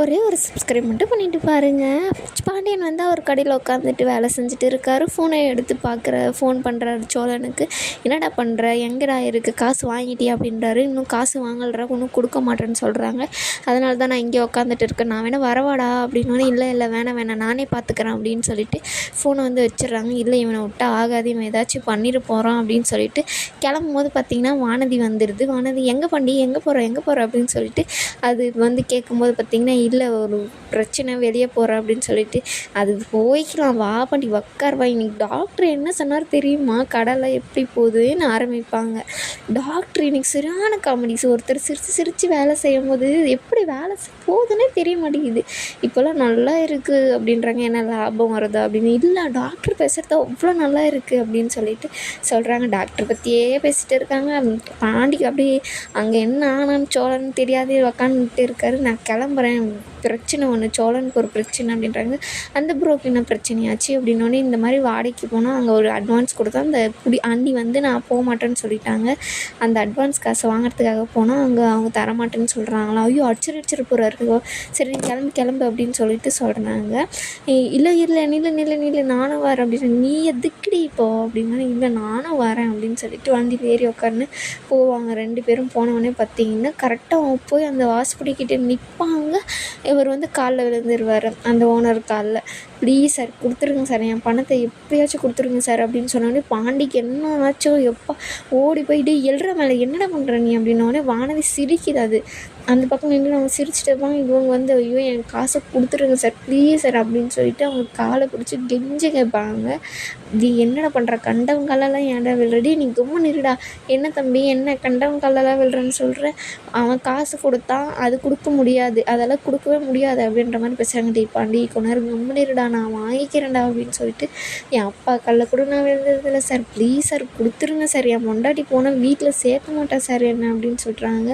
ஒரே ஒரு சப்ஸ்கிரைப் மட்டும் பண்ணிட்டு பாருங்கள். பாண்டியன் வந்து அவர் கடையில் உட்காந்துட்டு வேலை செஞ்சுட்டு இருக்காரு. ஃபோனை எடுத்து ஃபோன் பண்ணுறாரு சோழனுக்கு. என்னடா பண்ணுற, எங்கடா இருக்குது, காசு வாங்கிட்டியா அப்படின்றாரு. இன்னும் காசு வாங்கல்றா, இன்னும் கொடுக்க மாட்டேன்னு சொல்கிறாங்க. அதனால தான் நான் இங்கே உட்காந்துட்டு இருக்கேன், நான் வேணா வரவாடா அப்படின்னு. இல்லை வேணாம் நானே பார்த்துக்கிறேன் அப்படின்னு சொல்லிட்டு ஃபோனை வந்து வச்சிடுறாங்க. இல்லை இவனை விட்டா ஆகாது, இவன் ஏதாச்சும் பண்ணிட்டு போகிறான் அப்படின்னு சொல்லிட்டு கிளம்பும் போது பார்த்திங்கன்னா வானதி வந்துடுது. வானதி எங்கே எங்கே போகிற அப்படின்னு சொல்லிட்டு அது வந்து கேட்கும்போது பார்த்திங்கன்னா இல்லை ஒரு பிரச்சனை வெளியே போகிறேன் அப்படின்னு சொல்லிட்டு அது போய்க்கலாம் வா பண்ணி உக்கார்வா, இன்னைக்கு டாக்டர் என்ன சொன்னார் தெரியுமா, கடலை எப்படி போகுதுன்னு ஆரம்பிப்பாங்க. டாக்டர் இன்னைக்கு சரியான காமெடிஸ். ஒருத்தர் சிரித்து வேலை செய்யும் போது எப்படி வேலை போகுதுன்னே தெரிய மாட்டேங்குது. இப்போல்லாம் நல்லா இருக்குது அப்படின்றாங்க. என்ன லாபம் வருதா அப்படின்னு. இல்லை டாக்டர் பேசுகிறது அவ்வளோ நல்லா இருக்குது அப்படின்னு சொல்லிட்டு சொல்கிறாங்க. டாக்டர் பற்றியே பேசிகிட்டு இருக்காங்க. பாண்டிக்கு அப்படியே அங்கே என்ன ஆனான்னு சோழன்னு தெரியாது உக்காந்துட்டு இருக்காரு. நான் கிளம்புறேன், பிரச்சனை ஒன்று, சோழனுக்கு ஒரு பிரச்சனை அப்படின்றாங்க. அந்த ப்ரோக்கு என்ன பிரச்சனையாச்சு அப்படின்னோடனே இந்த மாதிரி வாடகைக்கு போனால் அங்கே ஒரு அட்வான்ஸ் கொடுத்தா அந்த அண்ணி வந்து நான் போக மாட்டேன்னு சொல்லிட்டாங்க. அந்த அட்வான்ஸ் காசை வாங்குறதுக்காக போனால் அங்கே அவங்க தரமாட்டேன்னு சொல்கிறாங்களா. ஐயோ அடிச்சிட்டு போகிறாரு. சரி நீ கிளம்பு அப்படின்னு சொல்லிட்டு சொல்கிறாங்க. இல்லை நில்லு நானும் வரேன் அப்படின்னு. நீ எதுக்குடி இப்போ அப்படின்னா, இல்லை நானும் வரேன் அப்படின்னு சொல்லிட்டு வண்டியில் ஏறி உட்காந்து போவாங்க. 2 பேரும் போனவொடனே பார்த்தீங்கன்னா கரெக்டாக போய் அந்த வாசப்படிக்கிட்ட நிற்பாங்க. இவர் வந்து காலில் விழுந்துருவார், அந்த ஓனர் காலில். ப்ளீஸ் சார் கொடுத்துருங்க சார், என் பணத்தை எப்படியாச்சும் கொடுத்துருங்க சார் அப்படின்னு சொன்னோடனே பாண்டிக்கு என்ன ஆச்சோ எப்பா ஓடி போயிட்டு எழுற மேலே என்னடா பண்ணுற நீ அப்படின்னோடனே வானதி சிரிக்குது. அது அந்த பக்கம் நின்று அவங்க சிரிச்சுட்டு இருப்பாங்க. இவங்க வந்து ஐயோ என் காசை கொடுத்துருங்க சார் ப்ளீஸ் சார் அப்படின்னு சொல்லிட்டு அவங்க காலை பிடிச்சி கெஞ்சி கேட்பாங்க. நீ என்னடா பண்ணுற, கண்டவன் கல்லெல்லாம் ஏன்டா விழுறடி, நீ கும்ம நிறுடா, என்ன தம்பி என்ன கண்டவன் கல்லெல்லாம் விழுறேன்னு சொல்கிற, அவன் காசு கொடுத்தான் அது கொடுக்க முடியாது, அதெல்லாம் கொடுக்கவே முடியாது அப்படின்ற மாதிரி பேசுகிறாங்க. டீ பாண்டி கொண்டாரு கும்ம நிறுடா, நான் வாங்கிக்கிறேன்டா அப்படின்னு சொல்லிட்டு என் அப்பா கல்லை கூட நான் விழுந்ததில்லை சார் ப்ளீஸ் சார் கொடுத்துருங்க சார், என் பொண்டாட்டி போனால் வீட்டில் சேர்க்க மாட்டேன் சார் என்ன அப்படின்னு சொல்கிறாங்க.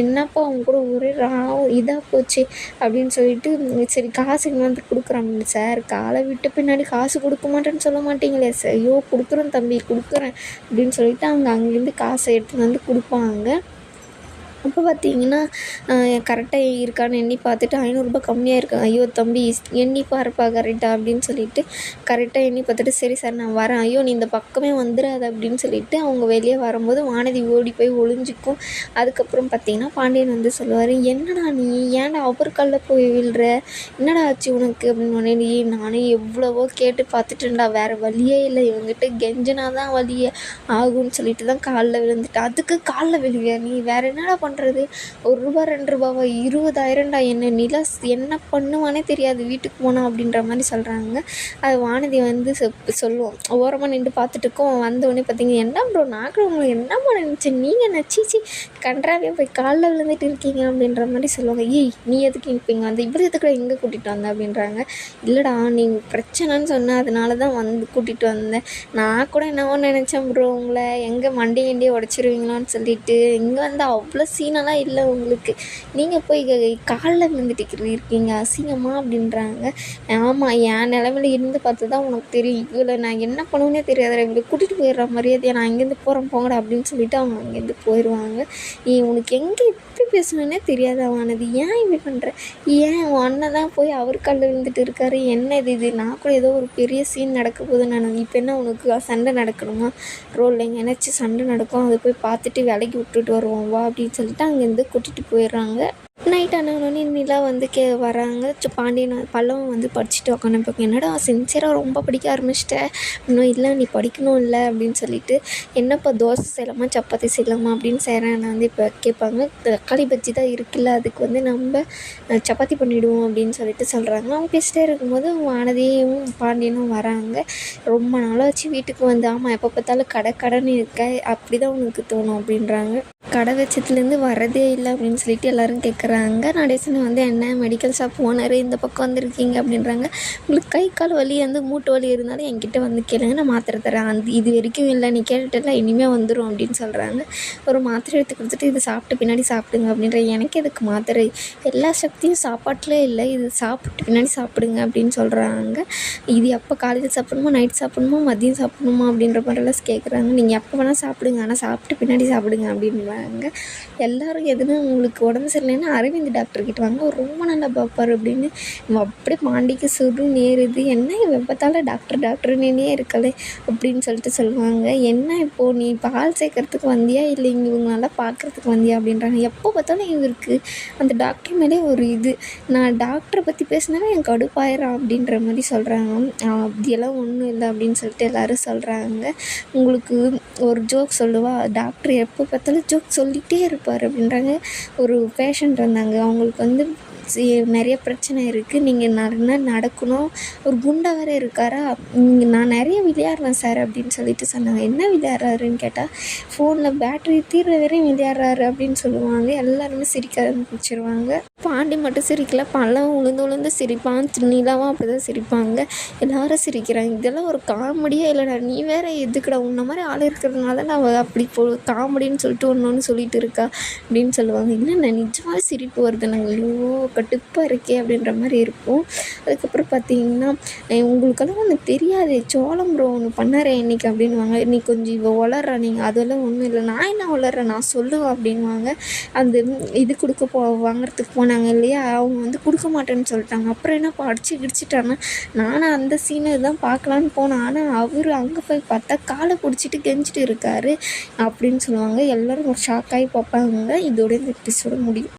என்னப்பா அவங்க கூட ஒரே இதாக போச்சு அப்படின்னு சொல்லிட்டு சரி காசு இங்கே வந்து கொடுக்குறாங்க சார், காலை விட்ட பின்னாடி காசு கொடுக்க மாட்டேன்னு சொல்ல மாட்டீங்களே சார். ஐயோ கொடுக்குறேன் தம்பி கொடுக்குறேன் அப்படின்னு சொல்லிட்டு அவங்க அங்கேருந்து காசை எடுத்துகிட்டு வந்து கொடுப்பாங்க. அப்போ பார்த்தீங்கன்னா கரெக்டாக இருக்கான்னு எண்ணி பார்த்துட்டு 500 ரூபாய் கம்மியாக இருக்கு. ஐயோ தம்பி எண்ணி பாருப்பா கரெக்டாக அப்படின்னு சொல்லிட்டு கரெக்டாக எண்ணி பார்த்துட்டு சரி சார் நான் வரேன், ஐயோ நீ இந்த பக்கமே வந்துடாது அப்படின்னு சொல்லிட்டு அவங்க வெளியே வரும்போது வானதி ஓடி போய் ஒளிஞ்சிக்கும். அதுக்கப்புறம் பார்த்தீங்கன்னா பாண்டியன் வந்து சொல்லுவார், என்னடா நீ ஏன்டா அவர் கல்ல போய் விழுற, என்னடா ஆச்சு உனக்கு அப்படின்னு. நானே எவ்வளவோ கேட்டு பார்த்துட்டேன்டா, வேறு வழியே இல்லை, இவங்ககிட்ட கெஞ்சினா தான் வழியே ஆகும்னு சொல்லிட்டு தான் காலில் விழுந்துட்டேன், அதுக்கு காலில் விழுவியா நீ, வேறு என்னடா பண்ணுறது, 1 ரூபா 2 ரூபாவா 20,000டா, என்ன நிலா என்ன பண்ணுவானே தெரியாது வீட்டுக்கு போனோம் அப்படின்ற மாதிரி சொல்கிறாங்க. அது வானதி வந்து சொல்லுவோம். ஓரமாக நின்று பார்த்துட்டு இருக்கோம். வந்தோடனே பார்த்தீங்க என்ன ப்ரோ நாங்கள் உங்களை என்ன பண்ண நினச்சேன், நீங்கள் நச்சிச்சு கன்றாவே போய் காலில் விழுந்துட்டு இருக்கீங்க அப்படின்ற மாதிரி சொல்லுவாங்க. நீ எதுக்கு இப்போ இங்கே வந்து இவ்வளோ எதுக்கு எங்கே கூட்டிகிட்டு வந்த அப்படின்றாங்க. இல்லைடா நீங்கள் பிரச்சனைன்னு சொன்ன அதனால தான் வந்து கூட்டிகிட்டு வந்தேன், நான் கூட என்னவோ நினச்சேன் ப்ரோ உங்களை எங்கே மண்டி உடச்சிருவீங்களான்னு சொல்லிட்டு, இங்கே வந்து அவ்வளோ சீனெல்லாம் இல்லை உங்களுக்கு, நீங்கள் போய் காலில் விழுந்துட்டு இருக்கீங்க அசிங்கமாக அப்படின்றாங்க. ஆமாம் என் நிலமையில இருந்து பார்த்து தான் உனக்கு தெரியும், இவ்வளோ நான் என்ன பண்ணுவேன்னே தெரியாது, இவ்வளோ கூட்டிகிட்டு போயிடுற மரியாதையை, நான் இங்கேருந்து போகிறேன் போங்கடா அப்படின்னு சொல்லிட்டு அவங்க அங்கேருந்து போயிடுவாங்க. உனக்கு எங்கே எப்படி பேசணுன்னே தெரியாது அவனது, ஏன் இப்படி பண்ணுற, ஏன் உன் அண்ணன் தான் போய் அவர் காலில் விழுந்துட்டு இருக்காரு, என்ன இது நான் கூட ஏதோ ஒரு பெரிய சீன் நடக்க போகுது, நான் இப்போ என்ன உனக்கு சண்டை நடக்கணுமா, ரோலில் எங்கே நினச்சி சண்டை நடக்கும், அதை போய் பார்த்துட்டு விலைக்கு விட்டுட்டு வருவோம் வா அப்படின்னு சொல்லிட்டு அங்கேருந்து கூட்டிகிட்டு போயிடுறாங்க. நைட் ஆனவொடனே நிலா வந்து வராங்க. பாண்டியன் பல்லவன் வந்து படிச்சுட்டு உட்காந்துருப்பாங்க. என்னடா சின்சியராக ரொம்ப படிக்க ஆரம்பிச்சிட்டேன், இன்னும் இல்லை நீ படிக்கணும் இல்லை அப்படின்னு சொல்லிட்டு, என்னப்பா தோசை செய்யலாமா சப்பாத்தி செய்யலாமா அப்படின்னு செய்கிறேன் வந்து இப்போ கேட்பாங்க. தக்காளி பஜ்ஜி தான் இருக்குல்ல, அதுக்கு வந்து நம்ம சப்பாத்தி பண்ணிவிடுவோம் அப்படின்னு சொல்லிட்டு சொல்கிறாங்க. அவங்க பேசிட்டே இருக்கும்போது வானதியும் பாண்டியனும் வராங்க. ரொம்ப நாளாச்சு வீட்டுக்கு வந்து, ஆமாம் எப்போ பார்த்தாலும் கடைன்னு இருக்க, அப்படி தான் உனக்கு தோணும் அப்படின்றாங்க. கடை வச்சதுலேருந்து வரதே இல்லை அப்படின்னு சொல்லிட்டு எல்லோரும் கேட்குறாங்க. நடேசன் வந்து என்ன மெடிக்கல் ஷாப் ஓனர் இந்த பக்கம் வந்துருக்கீங்க அப்படின்றாங்க. உங்களுக்கு கை கால் வலி வந்து மூட்டு வலி இருந்தாலும் என்கிட்ட வந்து கேளுங்க, நான் மாத்திரை தரேன், இது வரைக்கும் இல்லை நீ கேட்டுட்டல இனிமேல் வந்துடும் அப்படின்னு சொல்கிறாங்க. ஒரு மாத்திரை எடுத்து கொடுத்துட்டு இது சாப்பிட்டு பின்னாடி சாப்பிடுங்க அப்படின்ற. எனக்கு எதுக்கு மாத்திரை, எல்லா சக்தியும் சாப்பாட்டிலே இல்லை, இது சாப்பிட்டு பின்னாடி சாப்பிடுங்க அப்படின்னு சொல்கிறாங்க. இது எப்போ காலையில் சாப்பிடணுமா நைட் சாப்பிடணுமா மதியம் சாப்பிடணுமா அப்படின்ற மாதிரிலாம் கேட்குறாங்க. நீங்கள் எப்போ வேணால் சாப்பிடுங்க, ஆனால் சாப்பிட்டு பின்னாடி சாப்பிடுங்க அப்படின்வாங்க. எல்லோரும் எதுனா உங்களுக்கு உடம்பு சரியில்லைன்னா அரவிந்த் டாக்டர் கிட்ட வாங்க, அவர் ரொம்ப நல்லா பார்ப்பார் அப்படின்னு. அப்படியே பாண்டிக்கு சுடு நேருது. என்ன இவன் பார்த்தாலும் டாக்டர் டாக்டர்னே இருக்கலே அப்படின்னு சொல்லிட்டு சொல்லுவாங்க. என்ன இப்போது நீ பால் சேர்க்கறதுக்கு வந்தியா இல்லை இவங்க நல்லா பார்க்குறதுக்கு வந்தியா அப்படின்றாங்க. எப்போ பார்த்தாலும் இவருக்கு அந்த டாக்டர் மேலே ஒரு இது, நான் டாக்டரை பற்றி பேசினாவே என் கடுப்பாயிரம் அப்படின்ற மாதிரி சொல்கிறாங்க. அப்படியெல்லாம் ஒன்றும் இல்லை அப்படின்னு சொல்லிட்டு எல்லோரும் சொல்கிறாங்க. உங்களுக்கு ஒரு ஜோக் சொல்லுவா, டாக்டர் எப்போ பார்த்தாலும் ஜோக் சொல்லிகிட்டே இருப்பார் அப்படின்றாங்க. ஒரு பேஷண்ட் வந்தாங்க, அவங்களுக்கு வந்து நிறைய பிரச்சனை இருக்குது, நீங்கள் நிறைய நடக்கணும், ஒரு குண்டா வேறு இருக்காரா, நான் நிறைய விளையாடுறேன் சார் அப்படின்னு சொல்லிட்டு சொன்னாங்க. என்ன விளையாடுறாருன்னு கேட்டால், ஃபோனில் பேட்டரி தீர்ற வரையும் விளையாடுறாரு அப்படின்னு சொல்லுவாங்க. எல்லாருமே சிரிக்க ஆரம்பிச்சிருவாங்க. பாண்டி மட்டும் சிரிக்கல, பழம் உளுந்து உளுந்து சிரிப்பான், நிலாவும் அப்படி தான் சிரிப்பாங்க. எல்லாரும் சிரிக்கிறாங்க. இதெல்லாம் ஒரு காமெடியே இல்லைடா, நீ வேறு எதுக்குடா, உன்ன மாதிரி ஆள் இருக்கிறதுனால நான் அப்படி காமெடின்னு சொல்லிட்டு ஒன்று சொல்லிட்டு இருக்கா அப்படின்னு சொல்லுவாங்க. இல்லை நான் நிஜமாக சிரிப்பு வருது, நாங்கள் ஐயோ கடுப்பாக இருக்கே அப்படின்ற மாதிரி இருக்கும். அதுக்கப்புறம் பார்த்தீங்கன்னா, உங்களுக்கெல்லாம் ஒன்று தெரியாது, சோளம் ப்ரோ ஒன்று பண்ணாரே இன்றைக்கி அப்படின்வாங்க. இன்றைக்கி கொஞ்சம் இவள் வளர்றா, நீங்கள் அதெல்லாம் ஒன்றும் இல்லை, நான் என்ன வளர்றேன் நான் சொல்லுவேன் அப்படின்வாங்க. அந்த இது வாங்குறதுக்கு போனாங்க இல்லையா, அவங்க வந்து கொடுக்க மாட்டேன்னு சொல்லிட்டாங்க. அப்புறம் என்னப்பா அடிச்சு கிடிச்சிட்டாங்கன்னா, நானும் அந்த சீனை தான் பார்க்கலான்னு போனேன், ஆனால் அவர் அங்கே போய் பார்த்தா காலை பிடிச்சிட்டு கெஞ்சிட்டு இருக்காரு அப்படின்னு சொல்லுவாங்க. எல்லோரும் ஷாக்காகி பார்ப்பாங்க. இதோட இந்த எபிசோட முடியும்.